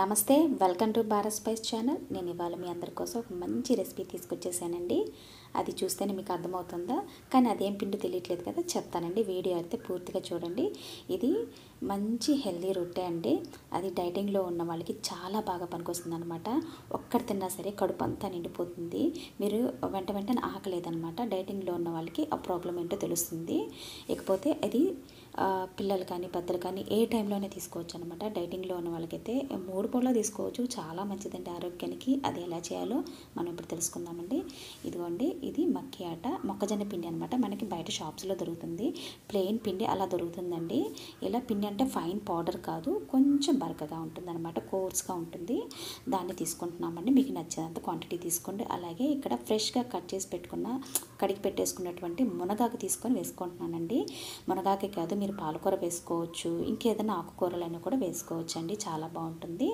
నమస్తే, welcome to Bharat spice channel. నేను ఇవాళ మీ అందరి కోసం ఒక మంచి రెసిపీ తీసుకొచ్చేసానండి. అది చూస్తేనే మీకు అర్థమవుతుందా? కానీ అదేం పిండి తెలియట్లేదు కదా, చెప్తానండి. వీడియో అయితే పూర్తిగా చూడండి. ఇది మంచి హెల్దీ రొట్టె అండి. అది డైటింగ్లో ఉన్న వాళ్ళకి చాలా బాగా పనికొస్తుంది అనమాట. ఒక్కటి తిన్నా సరే కడుపు అంతా నిండిపోతుంది. మీరు వెంటనే ఆకలేదనమాట. డైటింగ్లో ఉన్న వాళ్ళకి ఆ ప్రాబ్లం ఏంటో తెలుస్తుంది. ఇకపోతే అది పిల్లలు కానీ పెద్దలు కానీ ఏ టైంలోనే తీసుకోవచ్చు అనమాట. డైటింగ్లో ఉన్న వాళ్ళకైతే 3 పూటలా తీసుకోవచ్చు. చాలా మంచిదండి ఆరోగ్యానికి. అది ఎలా చేయాలో మనం ఇప్పుడు తెలుసుకుందామండి. ఇదిగోండి, ఇది మక్కి ఆట, మొక్కజొన్న పిండి అనమాట. మనకి బయట షాప్స్లో దొరుకుతుంది. ప్లెయిన్ పిండి అలా దొరుకుతుందండి. ఇలా పిండి అంటే ఫైన్ పౌడర్ కాదు, కొంచెం బరకగా ఉంటుంది అనమాట, కోర్స్గా ఉంటుంది. దాన్ని తీసుకుంటున్నామండి. మీకు నచ్చినంత క్వాంటిటీ తీసుకోండి. అలాగే ఇక్కడ ఫ్రెష్గా కడిగి పెట్టేసుకున్నటువంటి మునగాకు తీసుకొని వేసుకుంటున్నానండి. మునగాకే కాదు, మీరు పాలకూర వేసుకోవచ్చు, ఇంకేదైనా ఆకుకూరలైనా కూడా వేసుకోవచ్చు అండి. చాలా బాగుంటుంది.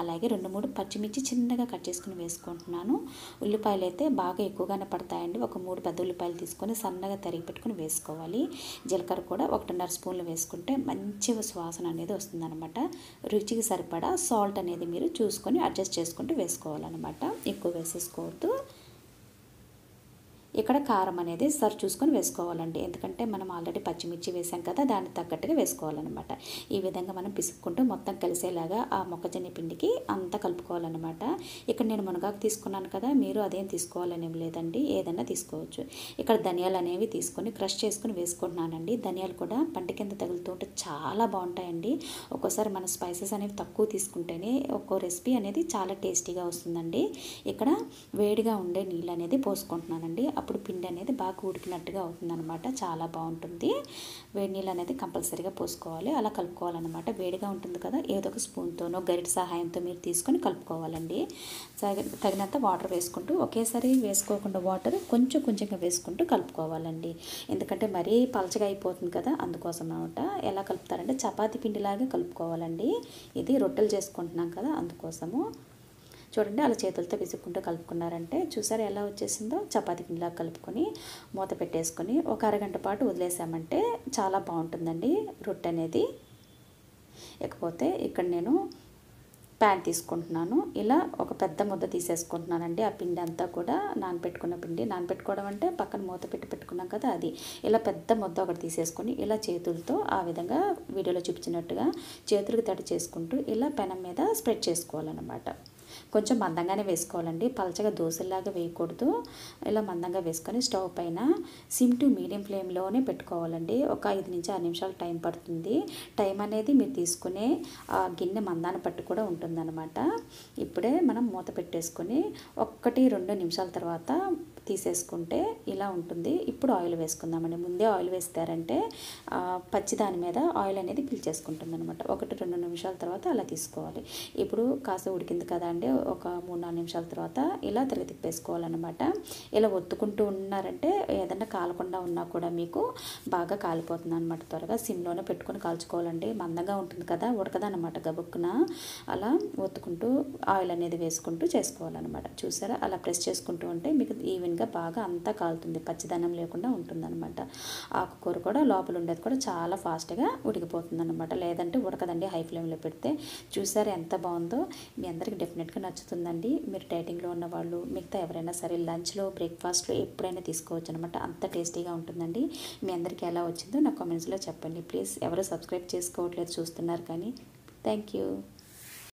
అలాగే 2-3 పచ్చిమిర్చి చిన్నగా కట్ చేసుకుని వేసుకుంటున్నాను. ఉల్లిపాయలు అయితే బాగా ఎక్కువగానే పడతాయండి. ఒక 3 పెద్ద ఉల్లిపాయలు తీసుకొని సన్నగా తరిగి పెట్టుకుని వేసుకోవాలి. జీలకర్ర కూడా 1.5 స్పూన్లు వేసుకుంటే మంచిగా సువాసన అనేది వస్తుందన్నమాట. రుచికి సరిపడా సాల్ట్ అనేది మీరు చూసుకొని అడ్జస్ట్ చేసుకుంటూ వేసుకోవాలన్నమాట. ఎక్కువ వేసేసుకోవద్దు. ఇక్కడ కారం అనేది సరి చూసుకొని వేసుకోవాలండి. ఎందుకంటే మనం ఆల్రెడీ పచ్చిమిర్చి వేసాం కదా, దానికి తగ్గట్టుగా వేసుకోవాలన్నమాట. ఈ విధంగా మనం పిసుక్కుంటూ మొత్తం కలిసేలాగా ఆ మొక్కజొన్న పిండికి అంతా కలుపుకోవాలన్నమాట. ఇక్కడ నేను మునగాకు తీసుకున్నాను కదా, మీరు అదేం తీసుకోవాలనేం లేదండి, ఏదైనా తీసుకోవచ్చు. ఇక్కడ ధనియాలు అనేవి తీసుకొని క్రష్ చేసుకుని వేసుకుంటున్నానండి. ధనియాలు కూడా పంట కింద తగులుతూ ఉంటే చాలా బాగుంటాయండి. ఒక్కోసారి మన స్పైసెస్ అనేవి తక్కువ తీసుకుంటేనే ఒక్కో రెసిపీ అనేది చాలా టేస్టీగా వస్తుందండి. ఇక్కడ వేడిగా ఉండే నీళ్ళు అనేది పోసుకుంటున్నానండి. అప్పుడు పిండి అనేది బాగా ఉడికినట్టుగా అవుతుందన్నమాట. చాలా బాగుంటుంది. వేడి నీళ్ళు అనేది కంపల్సరీగా పోసుకోవాలి. అలా కలుపుకోవాలన్నమాట. వేడిగా ఉంటుంది కదా, ఏదో ఒక స్పూన్తోనో గరిటె సహాయంతో మీరు తీసుకొని కలుపుకోవాలండి. తగినంత వాటర్ వేసుకుంటూ, ఒకేసారి వేసుకోకుండా వాటర్ కొంచెంగా వేసుకుంటూ కలుపుకోవాలండి. ఎందుకంటే మరీ పలచగా అయిపోతుంది కదా, అందుకోసం అనమాట. ఎలా కలుపుతారంటే చపాతీ పిండిలాగా కలుపుకోవాలండి. ఇది రొట్టెలు చేసుకుంటున్నాం కదా, అందుకోసము. చూడండి, అలా చేతులతో విసుక్కుంటూ కలుపుకున్నారంటే చూసారు ఎలా వచ్చేసిందో. చపాతీ పిండిలా కలుపుకొని మూత పెట్టేసుకొని ఒక అరగంట పాటు వదిలేసామంటే చాలా బాగుంటుందండి రొట్టె అనేది. ఇకపోతే ఇక్కడ నేను ప్యాన్ తీసుకుంటున్నాను. ఇలా ఒక పెద్ద ముద్ద తీసేసుకుంటున్నానండి. ఆ పిండి అంతా కూడా నానపెట్టుకోవడం అంటే పక్కన మూత పెట్టుకున్నాం కదా, అది. ఇలా పెద్ద ముద్ద ఒకటి తీసేసుకొని ఇలా చేతులతో ఆ విధంగా వీడియోలో చూపించినట్టుగా చేతులకు తడి చేసుకుంటూ ఇలా పెనం మీద స్ప్రెడ్ చేసుకోవాలన్నమాట. కొంచెం మందంగానే వేసుకోవాలండి, పలచగా దోశలాగా వేయకూడదు. ఇలా మందంగా వేసుకొని స్టవ్ పైన సిమ్ టు మీడియం ఫ్లేమ్లోనే పెట్టుకోవాలండి. ఒక 5-6 నిమిషాలు టైం పడుతుంది. టైం అనేది మీరు తీసుకునే గిన్నె మందాన్ని పట్టు కూడా ఉంటుందన్నమాట. ఇప్పుడే మనం మూత పెట్టేసుకొని 1-2 నిమిషాల తర్వాత తీసేసుకుంటే ఇలా ఉంటుంది. ఇప్పుడు ఆయిల్ వేసుకుందామండి. ముందే ఆయిల్ వేస్తారంటే పచ్చి దాని మీద ఆయిల్ అనేది పీల్చేసుకుంటుంది అనమాట. 1-2 నిమిషాల తర్వాత అలా తీసుకోవాలి. ఇప్పుడు కాస్త ఉడికింది కదా అండి, ఒక 3-4 నిమిషాల తర్వాత ఇలా తిప్పేసుకోవాలన్నమాట. ఇలా ఒత్తుకుంటూ ఉన్నారంటే ఏదన్నా కాలకుండా ఉన్నా కూడా మీకు బాగా కాలిపోతుంది అనమాట. త్వరగా సిమ్లోనే పెట్టుకొని కాల్చుకోవాలండి. మందంగా ఉంటుంది కదా, ఉడకదన్నమాట గబుక్కున. అలా ఒత్తుకుంటూ ఆయిల్ అనేది వేసుకుంటూ చేసుకోవాలన్నమాట. చూసారా, అలా ప్రెస్ చేసుకుంటూ ఉంటే మీకు ఈవెన్గా బాగా అంతా కాలుతుంది, పచ్చిదనం లేకుండా ఉంటుందన్నమాట. ఆకుకూర కూడా లోపల ఉండేది కూడా చాలా ఫాస్ట్గా ఉడికిపోతుంది అనమాట. లేదంటే ఉడకదండి హై ఫ్లేమ్లో పెడితే. చూసారా ఎంత బాగుందో. మీ అందరికీ డెఫినెట్గా నచ్చుతుందండి. మీరు డైటింగ్లో ఉన్న వాళ్ళు, మిగతా ఎవరైనా సరే లంచ్లో బ్రేక్ఫాస్ట్లో ఎప్పుడైనా తీసుకోవచ్చు అనమాట. అంత టేస్టీగా ఉంటుందండి. మీ అందరికీ ఎలా వచ్చిందో నా కామెంట్స్లో చెప్పండి ప్లీజ్. ఎవరు సబ్స్క్రైబ్ చేసుకోవట్లేదు, చూస్తున్నారు కానీ. Thank you.